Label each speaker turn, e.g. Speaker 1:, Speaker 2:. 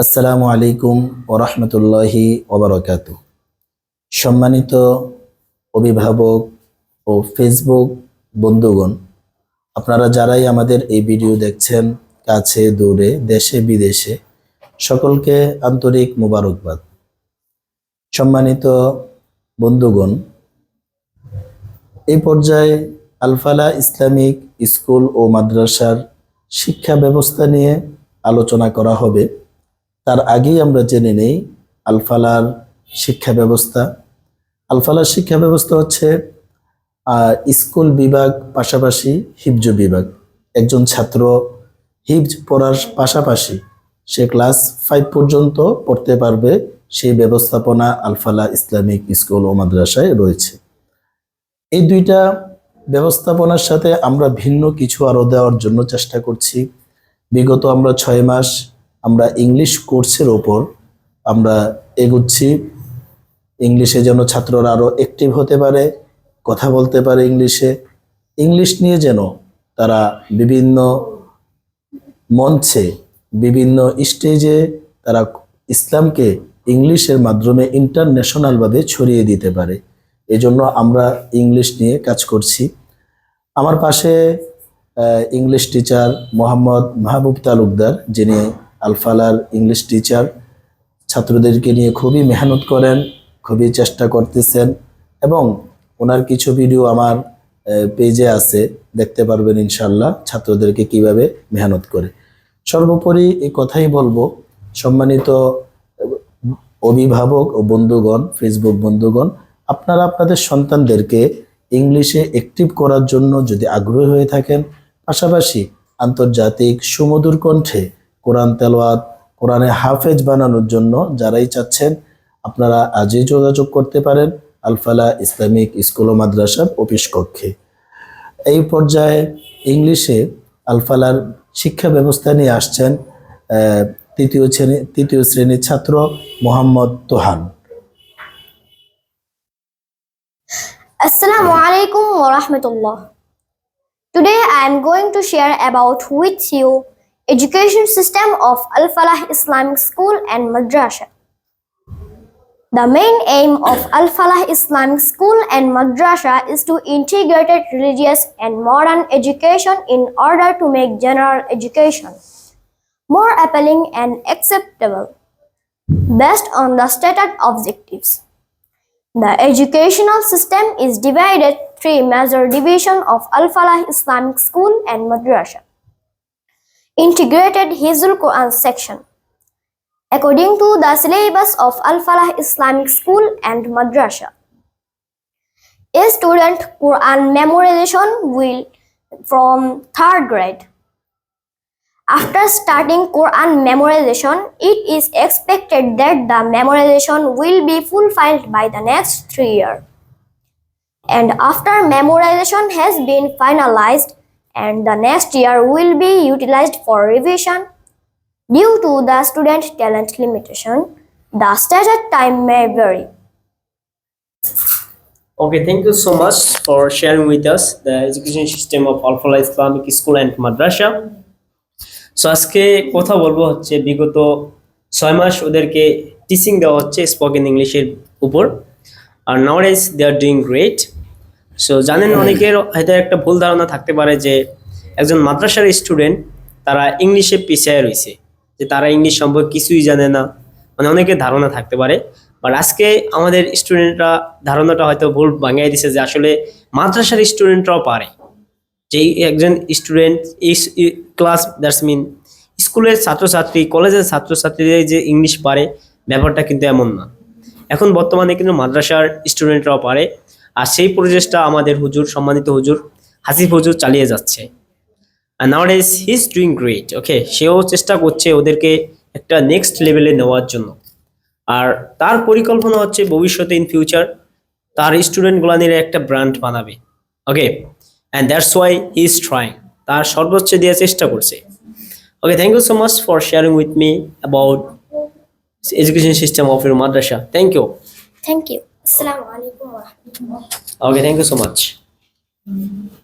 Speaker 1: আসসালামু আলাইকুম ওয়া রাহমাতুল্লাহি ওয়া বারাকাতুহু। সম্মানিত অভিভাবক ও ফেসবুক বন্ধুগণ, আপনারা যারাই আমাদের এই ভিডিও দেখছেন, কাছে দূরে দেশে বিদেশে, সকলকে আন্তরিক মোবারকবাদ। সম্মানিত বন্ধুগণ, এই পর্যায়ে আল-ফালাহ ইসলামিক স্কুল ও মাদ্রাসার শিক্ষা ব্যবস্থা নিয়ে আলোচনা করা হবে। তার আগেই আমরা জেনে নেই আল-ফালাহর শিক্ষা ব্যবস্থা। আল-ফালাহর শিক্ষা ব্যবস্থা হচ্ছে স্কুল বিভাগ পাশাপাশি হিফজ বিভাগ। একজন ছাত্র হিফজ পড়ার পাশাপাশি সে ক্লাস 5 পর্যন্ত পড়তে পারবে, সেই ব্যবস্থাপনা আল-ফালাহ ইসলামিক স্কুল ও মাদ্রাসায় রয়েছে। এই দুইটা ব্যবস্থাপনার সাথে আমরা ভিন্ন কিছু আরও দেওয়ার জন্য চেষ্টা করছি। বিগত আমরা 6 মাস আমরা ইংলিশ কোর্সের ওপর আমরা এগুচ্ছি। ইংলিশে যেন ছাত্ররা আরও অ্যাক্টিভ হতে পারে, কথা বলতে পারে ইংলিশে। ইংলিশ নিয়ে যেন তারা বিভিন্ন মঞ্চে, বিভিন্ন স্টেজে তারা ইসলামকে ইংলিশের মাধ্যমে ইন্টারন্যাশনালভাবে ছড়িয়ে দিতে পারে। এজন্য আমরা ইংলিশ নিয়ে কাজ করছি। আমার পাশে ইংলিশ টিচার মোহাম্মদ মাহবুব তালুকদার, যিনি আল-ফালাহর ইংলিশ টিচার, ছাত্রদেরকে নিয়ে খুবই মেহনত করেন, খুবই চেষ্টা করতেছেন এবং ওনার কিছু ভিডিও আমার পেজে আছে, দেখতে পারবেন ইনশাল্লাহ ছাত্রদেরকে কিভাবে মেহনত করে। সর্বোপরি এই কথাই বলবো, সম্মানিত অভিভাবক ও বন্ধুগণ, ফেসবুক বন্ধুগণ, আপনারা আপনাদের সন্তানদেরকে ইংলিশে অ্যাক্টিভ করার জন্য যদি আগ্রহী হয়ে থাকেন, পাশাপাশি আন্তর্জাতিক সুমধুর কণ্ঠে কোরআন তেলাওয়াত, কোরআনে হাফেজ বানানোর জন্য যারাই চাচ্ছেন, আপনারা আজই যোগাযোগ করতে পারেন আল-ফালাহ ইসলামিক স্কুল ও মাদ্রাসার অফিস কক্ষে। এই পর্যায়ে ইংলিশে আল-ফালাহর শিক্ষা ব্যবস্থা নিয়ে আসছেন তৃতীয় শ্রেণীর ছাত্র Mohammad তোহান।
Speaker 2: Assalamu alaikum wa rahmatullah. Today I am going to share about with you education system of Al-Falah Islamic School and Madrasa. The main aim of Al-Falah Islamic School and Madrasa is to integrate religious and modern education in order to make general education more appealing and acceptable based on the stated objectives. The educational system is divided three major divisions of Al-Falah Islamic School and Madrasa. Integrated Hifzul Quran section. According to the syllabus of Al-Falah Islamic School and Madrasa, a student Quran memorization will from 3rd grade. After starting Quran memorization, it is expected that the memorization will be fulfilled by the next 3 years. And after memorization has been finalized, and the next year will be utilized for revision. Due to the student talent limitation, the stated time may vary.
Speaker 3: Okay, thank you so much for sharing with us the education system of Al-Falah Islamic School and Madrasa. So আজকে কথা বলবো হচ্ছে বিগত 6 মাস ওদেরকে teaching দেওয়া হচ্ছে spoken ইংলিশের উপর, আর nowadays they are doing great. So জানেন, অনেকের হয়তো একটা ভুল ধারণা থাকতে পারে যে একজন মাদ্রাসার স্টুডেন্ট তারা ইংলিশে পিছিয়ে রয়েছে, যে তারা ইংলিশ সম্পর্কে কিছুই জানে না, মানে অনেকের ধারণা থাকতে পারে। বাট আজকে আমাদের স্টুডেন্টরা ধারণাটা হয়তো ভুল ভাঙিয়ে দিছে যে আসলে মাদ্রাসার স্টুডেন্টরাও পারে। যে একজন স্টুডেন্ট ক্লাস, দ্যাটস মিন স্কুলের ছাত্রছাত্রী, কলেজের ছাত্রছাত্রীরা যে ইংলিশ পারে, ব্যাপারটা কিন্তু এমন না। এখন বর্তমানে কিন্তু মাদ্রাসার স্টুডেন্টরাও পারে, আর সেই প্রচেষ্টা আমাদের হুজুর, সম্মানিত হুজুর হাসিফ হুজুর চালিয়ে যাচ্ছে। আর nowadays he is doing great. Okay, সেও চেষ্টা করছে ওদেরকে একটা নেক্সট লেভেলে নেওয়ার জন্য। আর তার পরিকল্পনা হচ্ছে ভবিষ্যতে ইন ফিউচার তার স্টুডেন্টগুলা নিয়ে একটা ব্র্যান্ড বানাবে। ওকে, and that's why he is trying, তার সর্বোচ্চ দেওয়ার চেষ্টা করছে। Okay, thank you so much for sharing with me about education system of your madrasa. Thank you.
Speaker 2: Thank you. Assalamu alaikum wa rahmatullah.
Speaker 3: Okay, thank you so much.